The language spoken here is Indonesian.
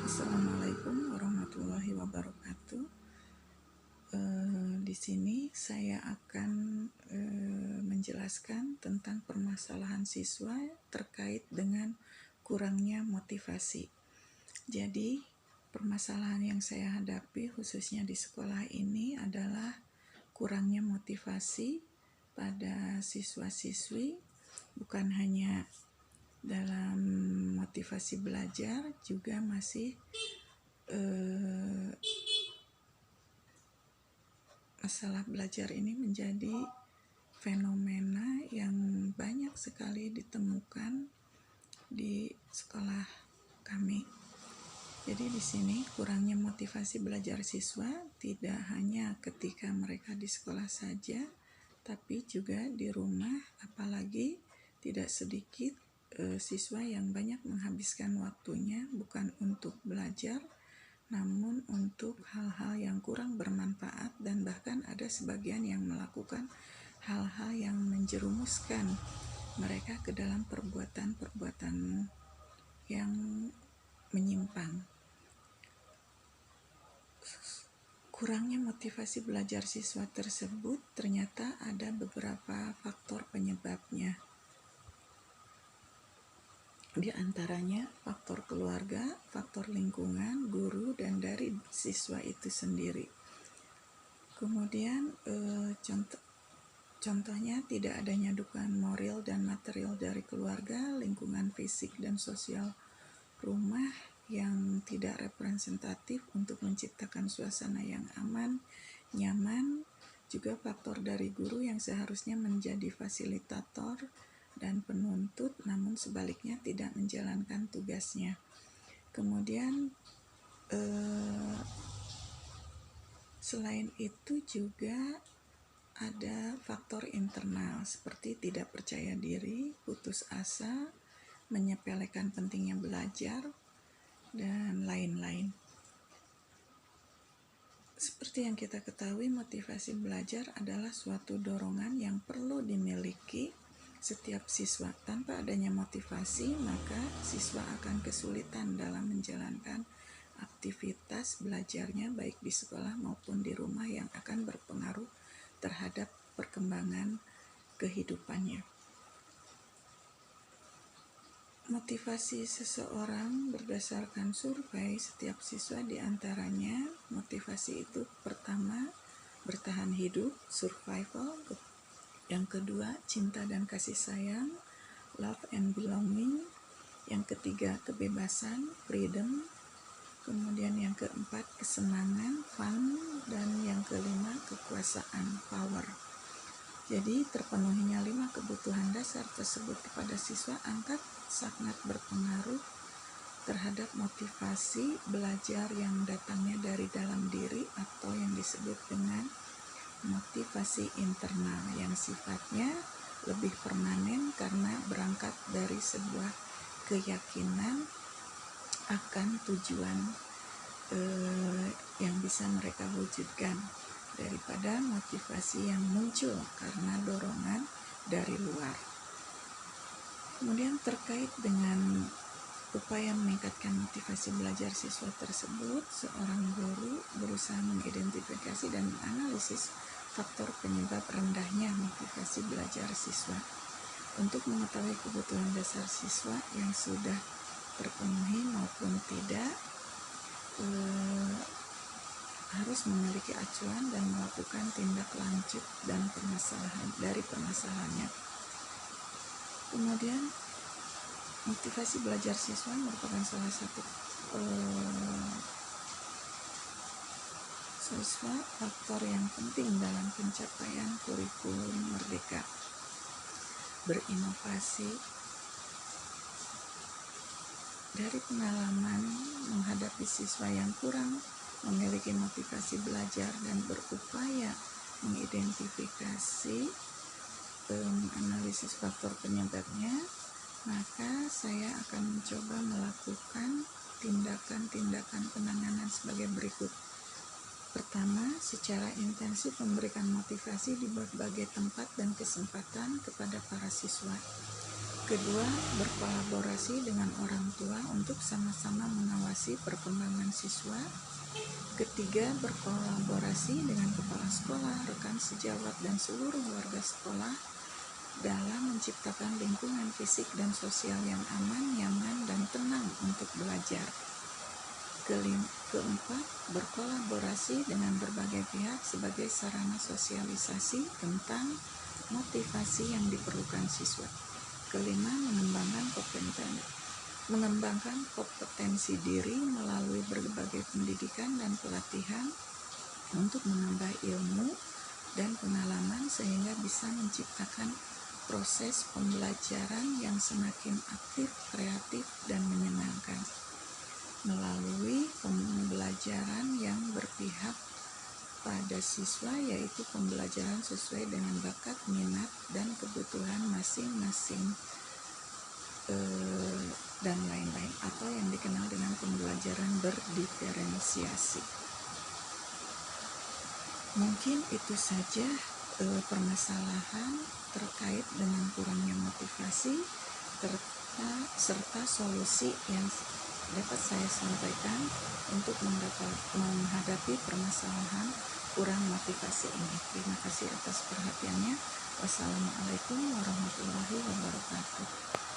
Assalamualaikum warahmatullahi wabarakatuh. Di sini saya akan menjelaskan tentang permasalahan siswa terkait dengan kurangnya motivasi. Jadi, permasalahan yang saya hadapi khususnya di sekolah ini adalah kurangnya motivasi pada siswa-siswi, bukan hanya dalam motivasi belajar, juga masih masalah belajar ini menjadi fenomena yang banyak sekali ditemukan di sekolah kami. Jadi di sini kurangnya motivasi belajar siswa tidak hanya ketika mereka di sekolah saja, tapi juga di rumah, apalagi tidak sedikit siswa yang banyak menghabiskan waktunya bukan untuk belajar, namun untuk hal-hal yang kurang bermanfaat, dan bahkan ada sebagian yang melakukan hal-hal yang menjerumuskan mereka ke dalam perbuatan-perbuatan yang menyimpang. Kurangnya motivasi belajar siswa tersebut ternyata ada beberapa faktor penyebabnya. Di antaranya faktor keluarga, faktor lingkungan, guru, dan dari siswa itu sendiri. Kemudian contohnya tidak adanya dukungan moral dan material dari keluarga, lingkungan fisik dan sosial rumah yang tidak representatif untuk menciptakan suasana yang aman, nyaman, juga faktor dari guru yang seharusnya menjadi fasilitator dan penuntut, namun sebaliknya tidak menjalankan tugasnya. Kemudian selain itu juga ada faktor internal seperti tidak percaya diri, putus asa, menyepelekan pentingnya belajar, dan lain-lain. Seperti yang kita ketahui, motivasi belajar adalah suatu dorongan yang perlu dimiliki setiap siswa. Tanpa adanya motivasi, maka siswa akan kesulitan dalam menjalankan aktivitas belajarnya baik di sekolah maupun di rumah yang akan berpengaruh terhadap perkembangan kehidupannya. Motivasi seseorang berdasarkan survei setiap siswa diantaranya motivasi itu pertama bertahan hidup, survival, yang kedua cinta dan kasih sayang, love and belonging, yang ketiga kebebasan, freedom, kemudian yang keempat kesenangan, fun, dan yang kelima kekuasaan, power. Jadi terpenuhinya 5 kebutuhan dasar tersebut kepada siswa angkat sangat berpengaruh terhadap motivasi belajar yang datangnya dari dalam diri atau yang disebut dengan motivasi internal yang sifatnya lebih permanen karena berangkat dari sebuah keyakinan akan tujuan yang bisa mereka wujudkan daripada motivasi yang muncul karena dorongan dari luar. Kemudian terkait dengan upaya meningkatkan motivasi belajar siswa tersebut, seorang guru berusaha mengidentifikasi dan menganalisis faktor penyebab rendahnya motivasi belajar siswa. Untuk mengetahui kebutuhan dasar siswa yang sudah terpenuhi maupun tidak, harus memiliki acuan dan melakukan tindak lanjut dan permasalahannya. Kemudian motivasi belajar siswa merupakan salah satu faktor yang penting dalam pencapaian kurikulum merdeka berinovasi. Dari pengalaman menghadapi siswa yang kurang memiliki motivasi belajar dan berupaya mengidentifikasi analisis faktor penyebabnya, maka saya akan mencoba melakukan tindakan-tindakan penanganan sebagai berikut. Pertama, secara intensif memberikan motivasi di berbagai tempat dan kesempatan kepada para siswa. Kedua, berkolaborasi dengan orang tua untuk sama-sama mengawasi perkembangan siswa. Ketiga, berkolaborasi dengan kepala sekolah, rekan sejawat, dan seluruh warga sekolah dalam menciptakan lingkungan fisik dan sosial yang aman, nyaman, dan tenang untuk belajar. Keempat, berkolaborasi dengan berbagai pihak sebagai sarana sosialisasi tentang motivasi yang diperlukan siswa. Kelima, mengembangkan kompetensi diri melalui berbagai pendidikan dan pelatihan untuk menambah ilmu dan pengalaman sehingga bisa menciptakan proses pembelajaran yang semakin aktif, kreatif, dan menyenangkan. Melalui pembelajaran yang berpihak pada siswa, yaitu pembelajaran sesuai dengan bakat, minat, dan kebutuhan masing-masing dan lain-lain, atau yang dikenal dengan pembelajaran berdiferensiasi. Mungkin itu saja permasalahan terkait dengan kurangnya motivasi serta solusi yang dapat saya sampaikan untuk menghadapi permasalahan kurang motivasi ini. Terima kasih atas perhatiannya. Wassalamualaikum warahmatullahi wabarakatuh.